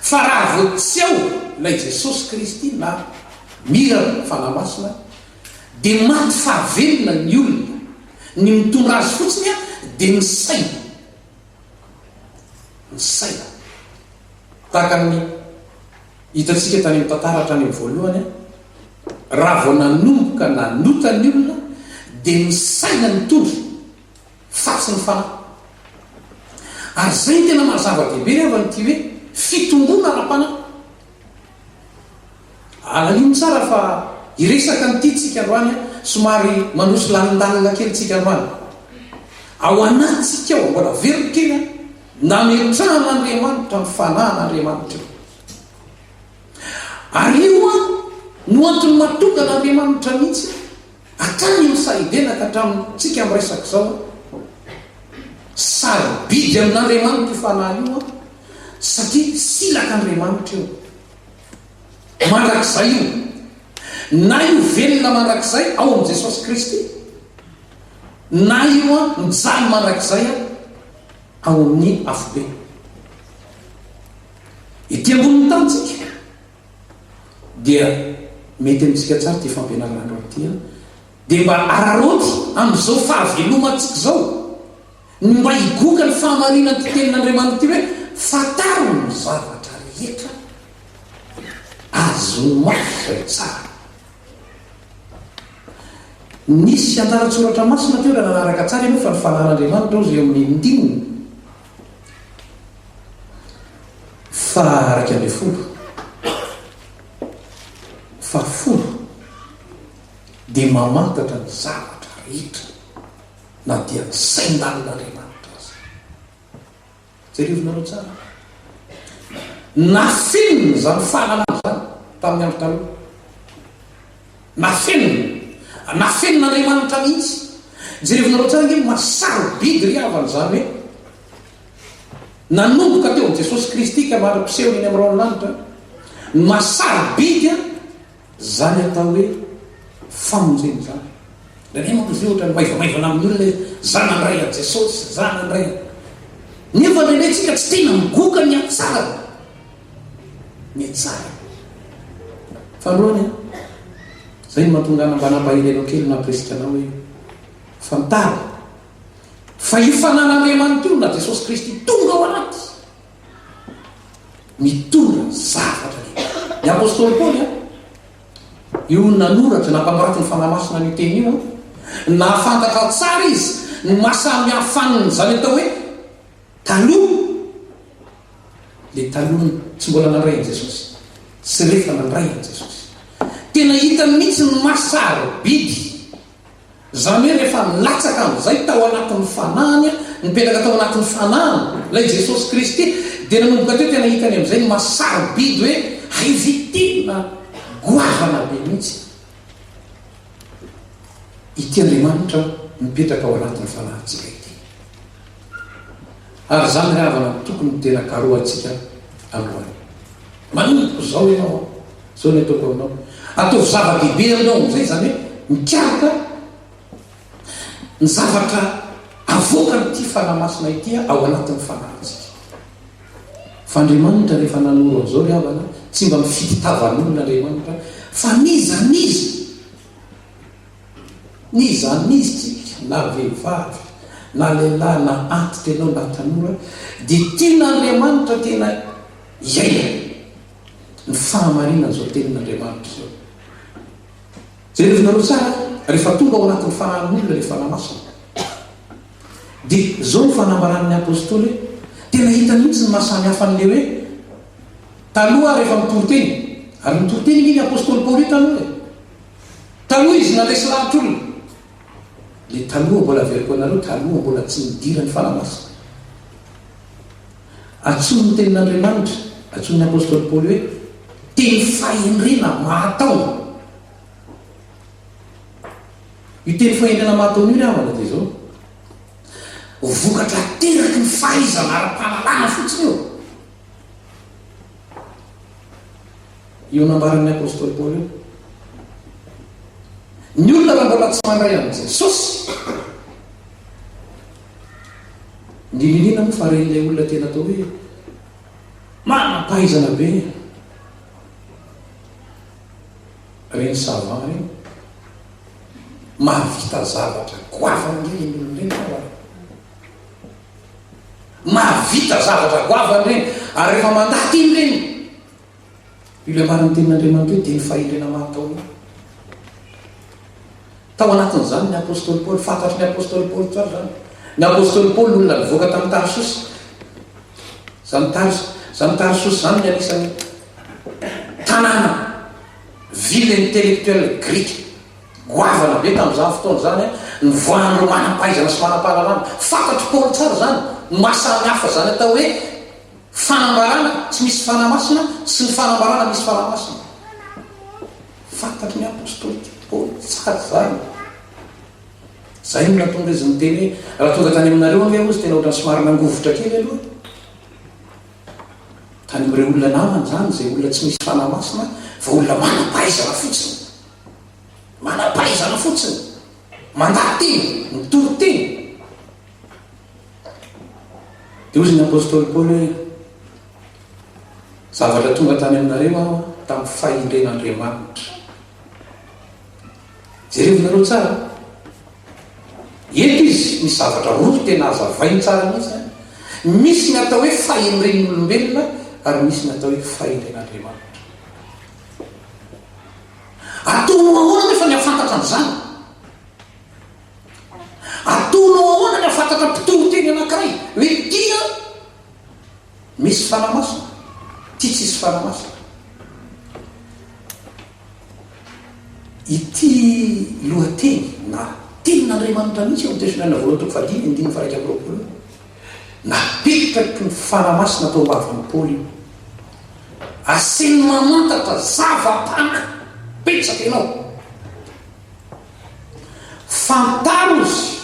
fa raha vo tsy ao lay Jesosy Kristy na mira fanamasina dia maty fahavelona ny olona ny mitondra azy fotsiny a dia ny saina tahaka ny hitantsika tany amin'ny tantara hatrany amin'ny voalohany a raha vao nanomboka nanota ny olona dia ny saina mitondra fatsy ny fanahy ary zay tena mahazava-dehibe rehefa nyty hoe fitongona ra-panahy alaliny tsara fa iresaka nyty tsika androany somary manosy lalindalina kely tsika androany ao anatsika ao mbola veriko kely a nametraha'Andriamanitra ny fanahyn'Andriamanitra ary io a no antony matonga n'Andriamanitra mihitsy hatrany misahidenaka hatramintsika amin'ny resaka zao sarobidy amin'Andriamanitra io fanahy io a satria silaka Andriamanitra io mandrakizay io na io velona mandrakizay ao am' Jesosy Kristy na io a mijaly mandrakizay a ao amin'ny afobe ity ambonin'ny tanitsika dia mety amintsika tsara ty fampianarana andro aty a dia mba araroty amin'izao fahavelomantsika zao ny mba higoka ny fahamarinany ty tenin'Andriamanitra ty hoe fataro ny zavatra rehetra azo mafy zay tsara nisy antaratsoratra masina teo raha nanaraka tsara io fa ny fanahin'Andriamanitra ao zay amin'ny ndininy fa 1 dia mamantatra ny zavatra rehetra na dia sain-dalin'Andriamanitra azy zay rivinareo tsara nafeniny zany fahalalana zany tamin'ny andro taloha nafenin'Andriamanitra mihitsy jerevinareo tsara nge masarobidy ry havany zany hoe nanomboka teo amin'i Jesosy Kristy ka mara-piseho iny amin'ny raolanitra masarobidy a zany atao hoe famonjeny zany dany mankozy ohatra ny maivamaivana amin'ny olona zanandray a Jesosy zanandray nefa nrenetsika tsy tena migoka ny atsara fandroany zay ny mahatonga mba nampahilenao kely nampiresikyanao hoe fantara fa io fanan'Andriamanitra io na Jesosy Kristy tonga ao anaty mitondra zavatra ny apôstôly Paoly io nanoratra nampanoraty ny fanamasina ny teny io nahafantatra tsara izy ny mahasamihafaniny zany atao hoe taloha le talohany tsy mbola nandray an Jesosy sy rehefa nandray an Jesosy tena hita mihitsy ny masarobidy zany hoe rehefa milatsaka am'izay tao anatin'ny fanahany mipetraka tao anatin'ny fanahany lay Jesosy Kristy dia nanomboka teo tena hitany am'izay ny masarobidy hoe haivitena goavana be mihitsy ity Andriamanitra mipetraka ao anatin'ny fanahintsika ity ary zany raha havana tokony tena karoatsika aloany manomboka zao ianao zao ny ataoko aminao atao zava-dehibe aminao am'izay zany hoe mikaraka ny zavatra avoaka nyity fanamasina ity ao anatin'ny fanahintsika fa Andriamanitra rehefa nanoro an'izao ry havana tsy mba mifititavan'olona Andriamanitra fa nizanizy tsika na vehivavy na lehilahy na antitra ianao na tanora dia tian'Andriamanitra tena iaina ny fahamarinana zao tenin'Andriamanitra zao zay revinareo tsara rehefa tonga ao anatin'ny fanahin'olona le fanamasina dia zao ny fanambaran'ny apôstôly tena hita mihitsy ny mahasamihafa an'le hoe taloha rehefa mitory-teny ary mitory-teny iny apôstôly Paoly taloha izy nalesy lahatra olona le taloha mbola veriko anareo taloha mbola tsy midira ny fanamasina atsony ny tenin'Andriamanitra atsony ny apôstôly Paoly hoe teny fahendrena mahatao io teny fahendrena mahataony io ry havana dia zao vokatra teraky ny fahaizana ara-pahalalana fotsiny io nambaran'ny apôstôly Paoly ny olona raha mbola tsy mandray an' Jesosy ndrinindrina moa fa ren'ilay olona tena atao hoe manam-pahaizana be reny savant reny mahavita zavatra goavana reny reny mahavita zavatra goavana reny ary rehefa mandaty iny reny io le mariny tenin'Andriamanitra hoe dia ny fahindrena mahatao tao anatin'izany ny apôstôly Paoly fantatry ny apôstôly Paoly tsara zany ny apôstôly Paoly olona nivoaka tamin'ny Tarsosy zany Tarsosy zany ny anisan'ny tanàna ville intellectuelle grika goavana be tamin'izany fotoana zany nivoahan'ireo manam-pahaizana sy manam-pahalalana fantatry Paoly tsara zany mahasamy hafa zany atao hoe fanambarana tsy misy fanamasina sy ny fanambarana misy fanamasina fantatry ny apôstôly Paoly tsara zany zay no natonga izy miteny raha tonga tany aminareo anga ozy tena ohatrany somary nangovotra kely aloha tany amin'ireo olona namany zany zay olona tsy misy fanamasina fa olona manam-pahaizana fotsiny manam-pahaizana fotsiny mandaty teny mitory teny dia ozy ny apôstôly Paoly hoe zavatra tonga tany aminareo aho tamin'ny fahindren'Andriamanitra jerevinareo tsara eto izy misy zavatra roa tena azavainy tsara misy ny atao hoe fahindren'olombelona ary misy ny atao hoe fahindren'Andriamanitra ataonao ahoana nefa ny afantatra an'izany ataonao ahoana ny afantatra mpitoro-teny anankiray hoe tia misy fanamasina tia tsisy fanamasina ity lohateny na tenin'Andriamanitra mihitsy eo am'tesonaina voalohany toko fadimy andiny faraika am'roapolo napetraky ny fanamasina tao ambavan'ny Paoly aseny mamantatra zava-pana petsaka ianao fantaro izy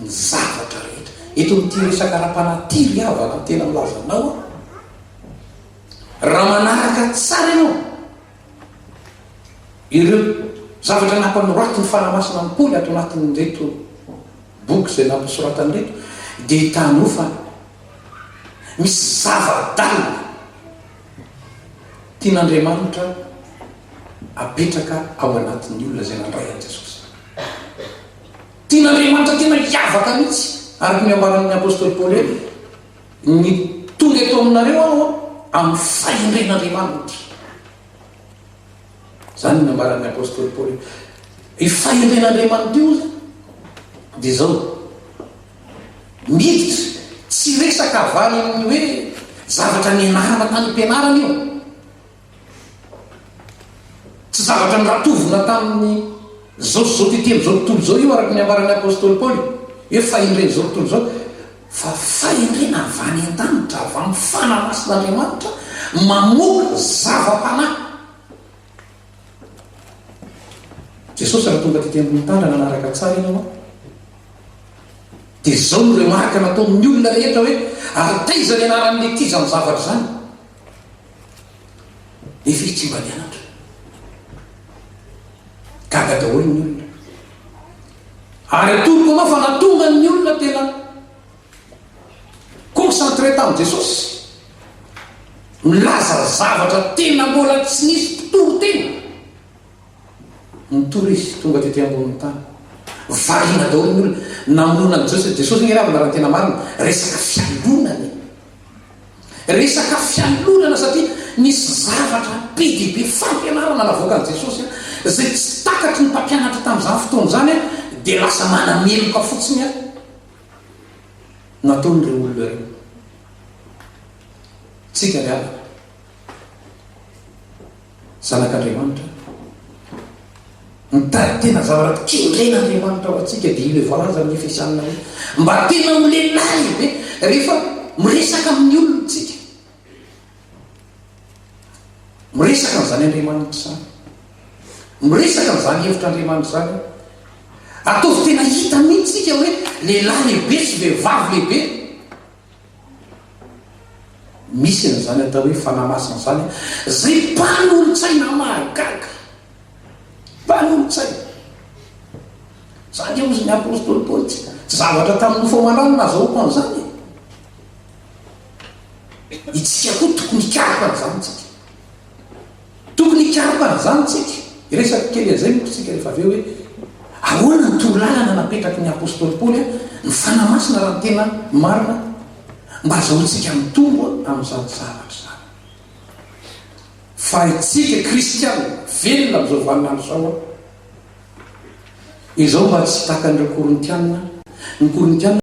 ny zavatra rehetra eto amin'ity resaka ara-panatiry avana tena milazanao raha manaraka tsara ianao ireo zavatra nampanoratiny fanamasina amin'ny Paoly ato anatin'reto boky zay nampisoratany reto dia hitanao fa misy zava-dalina tian'Andriamanitra apetraka ao anatin'ny olona zay nandray an' Jesosy tian'Andriamanitra tena hiavaka mihitsy ary ny ambaran'ny apôstôly Paoly hoe ny tonga eto aminareo aho amin'ny fahindren'Andriamanitra zany ny ambaran'ny apôstôly Paoly ifahindren'Andriamanitra io dia zao miditra tsy resaka avaly amin'ny hoe zavatra nianarana tany am-pianarana io tsy zavatra niratovina tamin'ny zao tete am'izao tontolo zao io araky ny ambaran'ny apôstôly Paoly hoe fahindreny zao tontolo zao fa fahindrena avany an-danitra avy amin'ny fanamasin'Andriamanitra mamoaka zava-panahy Jesosy raha tonga tety ambony tany nanaraka tsara ianao dia zao no remarika natao amin'ny olona rehetra hoe ary taiza ny anaran'le ty zany zavatra zany efa tsy mba nianatra gaga daholo ny olona ary atoroko anao fa natonga ny olona tena concentré tamin'i Jesosy milaza zavatra tena mbola tsy nisy mpitoro tena nitory izy tonga tety amboniny tany variana daholo ny olona namonona an' Jesosy ny ravina raha tena marina resaka fialonana satria nisy zavatra be dia be fampianarana navoaka an' Jesosy zay tsy takatry ny mpampianatra tamin'izany fotoana zany dia lasa manameloka fotsiny nataon'ireo olona reo tsika ry ala zanak'Andriamanitra mitady tena zavatra kindren'Andriamanitra ao atsika dia ilo voalaza amin'ny Efesianina hoe mba tena milehilahy be rehefa miresaka amin'ny olona tsika miresaka n'izany Andriamanitra zany miresaka n'izany hevitr'Andriamanitra zany ataovy tena hita mihitsy tsika hoe lehilahy lehibe sy vehivavy lehibe misy n'izany atao hoe fanamasina zany zay mpanolontsaina mahagaga mpanolontsaina zany ozy ny apôstôly Paoly tsy zavatra tamin'ny nofo amandrano nazahoako an'izany itsika koa tokony hikaroka zanytsika, tokony hikaroka zanytsika. Iresaky kely azay mokotsika rehefa aveo hoe ahoana ny torolalana napetraky ny apôstôly Paoly ny fanamasina raha tena marina mba azahoantsika mitombo amin'izany zavatra zany. Fa itsika kristiana velona amin'izao vaninandro zao izao mba tsy takan'ireo korintianina. Ny korintianina